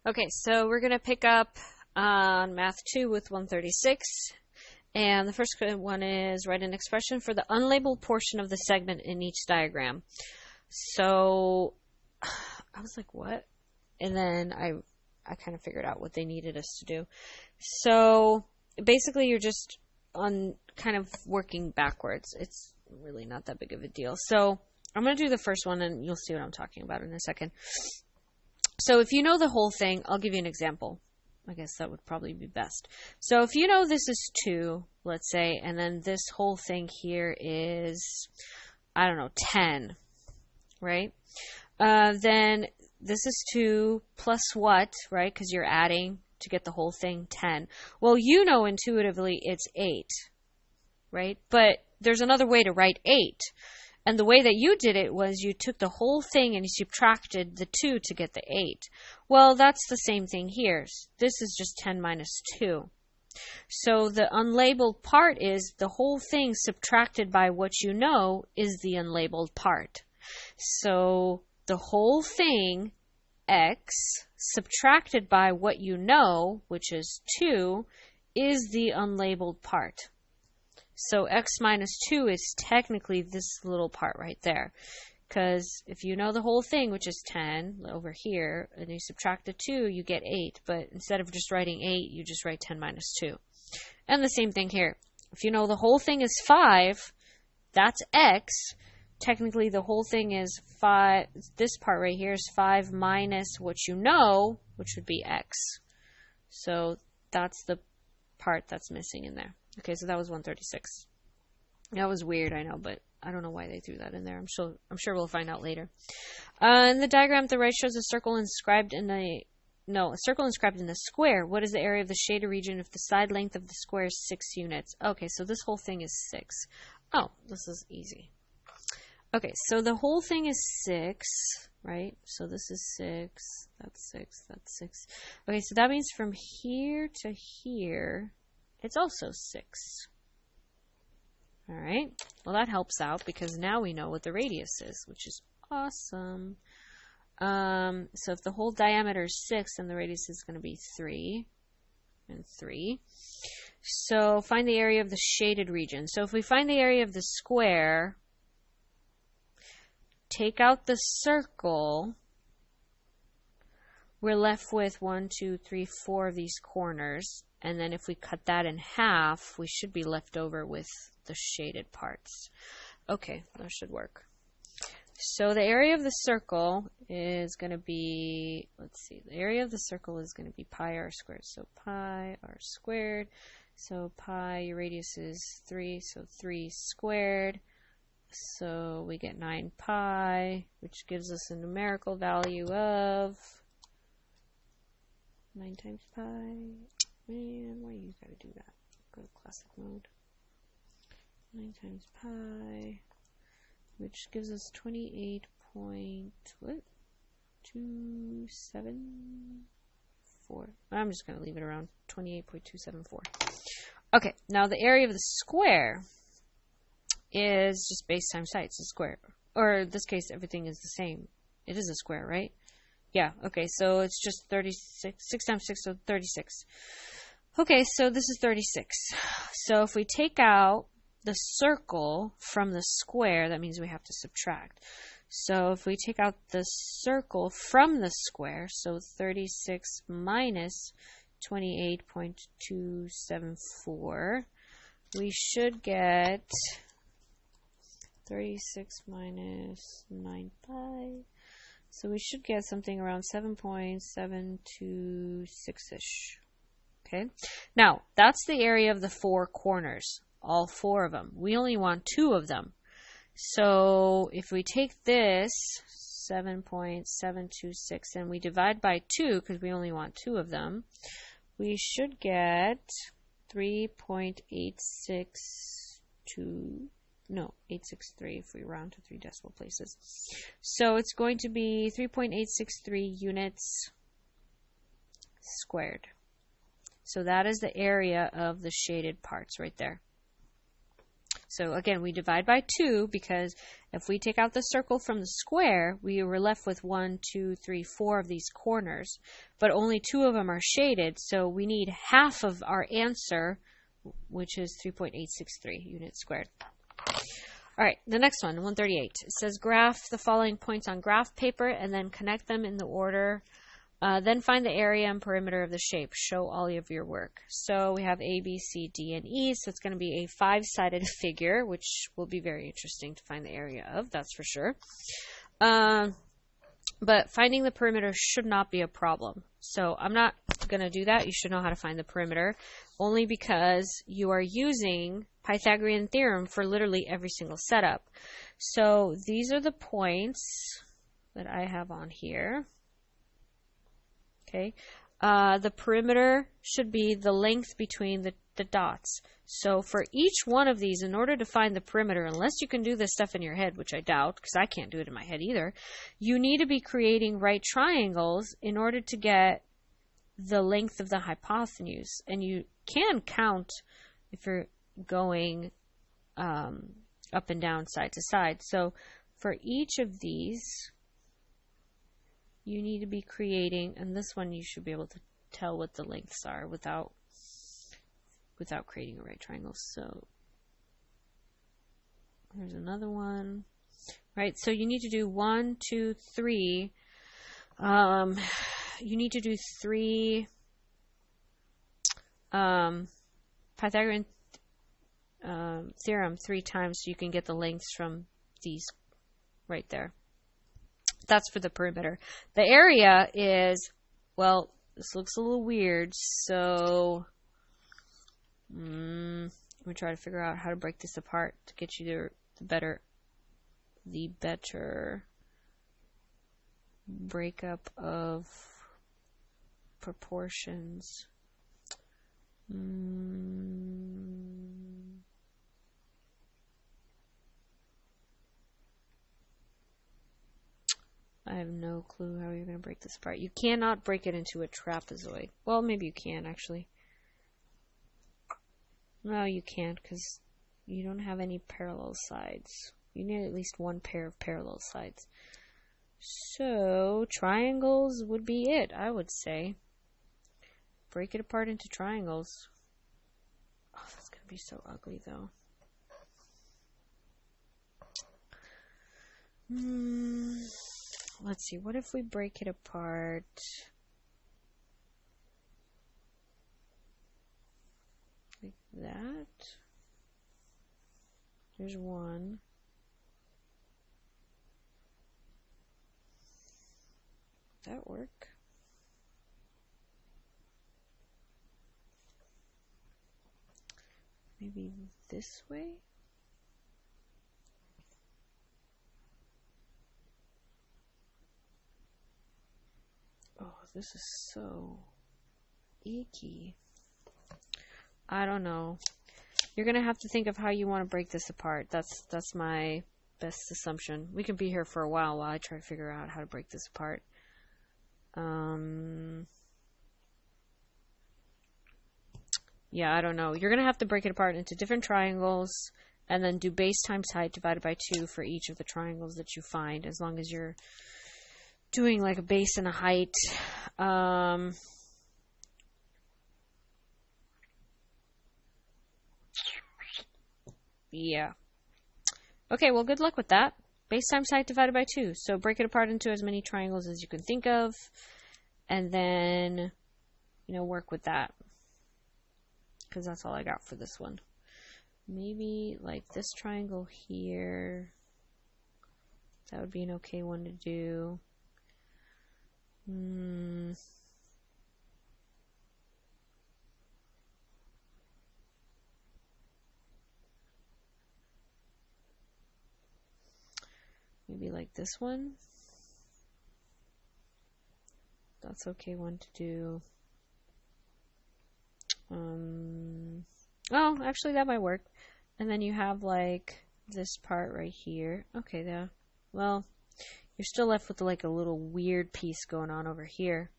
Okay, so we're going to pick up on Math 2 with 136. And the first one is write an expression for the unlabeled portion of the segment in each diagram. So I was like, what? And then I kind of figured out what they needed us to do. So basically you're just on kind of working backwards. It's really not that big of a deal. So I'm going to do the first one and you'll see what I'm talking about in a second. So if you know the whole thing, I'll give you an example. I guess that would probably be best. So if you know this is 2, let's say, and then this whole thing here is, I don't know, 10, right? Then this is 2 plus what, right? Because you're adding to get the whole thing 10. Well, you know intuitively it's 8, right? But there's another way to write 8. And the way that you did it was you took the whole thing and you subtracted the 2 to get the 8. Well, that's the same thing here. This is just 10 minus 2. So the unlabeled part is the whole thing subtracted by what you know is the unlabeled part. So the whole thing, x, subtracted by what you know, which is 2, is the unlabeled part. So x minus 2 is technically this little part right there. Because if you know the whole thing, which is 10 over here, and you subtract the 2, you get 8. But instead of just writing 8, you just write 10 minus 2. And the same thing here. If you know the whole thing is 5, that's x. Technically, the whole thing is 5. This part right here is 5 minus what you know, which would be x. So that's the part that's missing in there. Okay, so that was 136. That was weird, I know, but I don't know why they threw that in there. I'm sure we'll find out later. In the diagram, the right shows a circle inscribed in a circle inscribed in a square. What is the area of the shaded region if the side length of the square is 6 units? Okay, so this whole thing is 6. Oh, this is easy. Okay, so the whole thing is 6, right? So this is 6, that's 6, that's 6. Okay, so that means from here to here, it's also 6. All right. Well, that helps out because now we know what the radius is, which is awesome. So if the whole diameter is 6, then the radius is going to be 3 and 3. So find the area of the shaded region. So if we find the area of the square, take out the circle, we're left with 1, 2, 3, 4 of these corners. And then if we cut that in half, we should be left over with the shaded parts. Okay, that should work. So the area of the circle is going to be, let's see, the area of the circle is going to be pi r squared. So pi r squared. So pi, your radius is 3, so 3 squared. So we get 9 pi, which gives us a numerical value of 9 times pi. Man, why you gotta do that? Go to classic mode. 9 times pi, which gives us 28.274. I'm just gonna leave it around 28.274. Okay, now the area of the square is just base times height. It's a square. Or in this case, everything is the same. It is a square, right? Yeah, okay, so it's just 36. 6 times 6, so 36. Okay, so this is 36. So if we take out the circle from the square, that means we have to subtract. So if we take out the circle from the square, so 36 minus 28.274, we should get 36 minus 9 pi. So we should get something around 7.726-ish. Okay. Now, that's the area of the 4 corners. All 4 of them. We only want 2 of them. So if we take this 7.726 and we divide by 2, because we only want 2 of them, we should get 3.863 if we round to 3 decimal places. So it's going to be 3.863 units squared. So that is the area of the shaded parts right there. So again, we divide by 2 because if we take out the circle from the square, we were left with 1, 2, 3, 4 of these corners, but only 2 of them are shaded. So we need half of our answer, which is 3.863 units squared. All right, the next one, 138. It says graph the following points on graph paper and then connect them in the order. Then find the area and perimeter of the shape. Show all of your work. So we have A, B, C, D, and E. So it's going to be a 5-sided figure, which will be very interesting to find the area of, that's for sure. But finding the perimeter should not be a problem. So I'm not going to do that. You should know how to find the perimeter, only because you are using Pythagorean theorem for literally every single setup. So these are the points that I have on here. Okay, the perimeter should be the length between the dots. So for each one of these, in order to find the perimeter, unless you can do this stuff in your head, which I doubt, because I can't do it in my head either, you need to be creating right triangles in order to get the length of the hypotenuse. And you can count if you're going up and down, side to side. So for each of these, you need to be creating, and this one you should be able to tell what the lengths are without creating a right triangle. So here's another one. Right, so you need to do 1, 2, 3. You need to do 3 Pythagorean theorem 3 times so you can get the lengths from these right there. That's for the perimeter. The area is, well, this looks a little weird, so I'm going to try to figure out how to break this apart to get you the better breakup of proportions. I have no clue how you're going to break this apart. You cannot break it into a trapezoid. Well, maybe you can, actually. No, you can't, because you don't have any parallel sides. You need at least one pair of parallel sides. So, triangles would be it, I would say. Break it apart into triangles. Oh, that's going to be so ugly, though. Let's see, what if we break it apart? Like that. There's one. Would that work? Maybe this way? Oh, this is so icky. I don't know. You're going to have to think of how you want to break this apart. That's my best assumption. We can be here for a while I try to figure out how to break this apart. Yeah, I don't know. You're going to have to break it apart into different triangles and then do base times height divided by 2 for each of the triangles that you find, as long as you're doing like a base and a height. Yeah. Okay, well, good luck with that. Base times height divided by 2. So break it apart into as many triangles as you can think of, and then, work with that. Because that's all I got for this one. Maybe like this triangle here. That would be an okay one to do. Maybe like this one. That's okay one to do. Oh, actually that might work. And then you have like this part right here. Okay, there. Well, you're still left with like a little weird piece going on over here.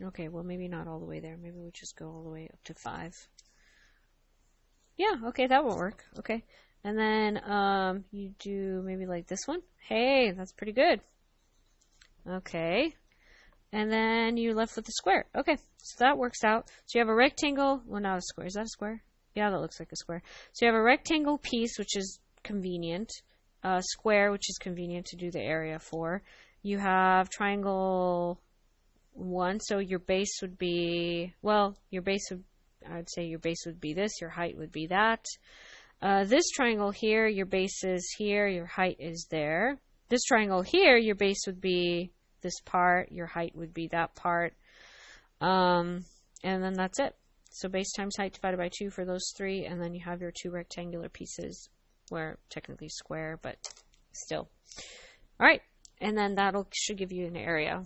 Okay, well, maybe not all the way there. Maybe we'll just go all the way up to 5. Yeah, okay, that won't work. Okay. And then you do maybe like this one. Hey, that's pretty good. Okay. And then you're left with a square. Okay, so that works out. So you have a rectangle. Well, not a square. Is that a square? Yeah, that looks like a square. So you have a rectangle piece, which is convenient. A square, which is convenient to do the area for. You have triangle 1. So your base would be, well, your base would, I would say your base would be this. Your height would be that. This triangle here, your base is here. Your height is there. This triangle here, your base would be this part, your height would be that part, and then that's it. So base times height divided by 2 for those 3, and then you have your 2 rectangular pieces, where technically square, but still. Alright, and then should give you an area.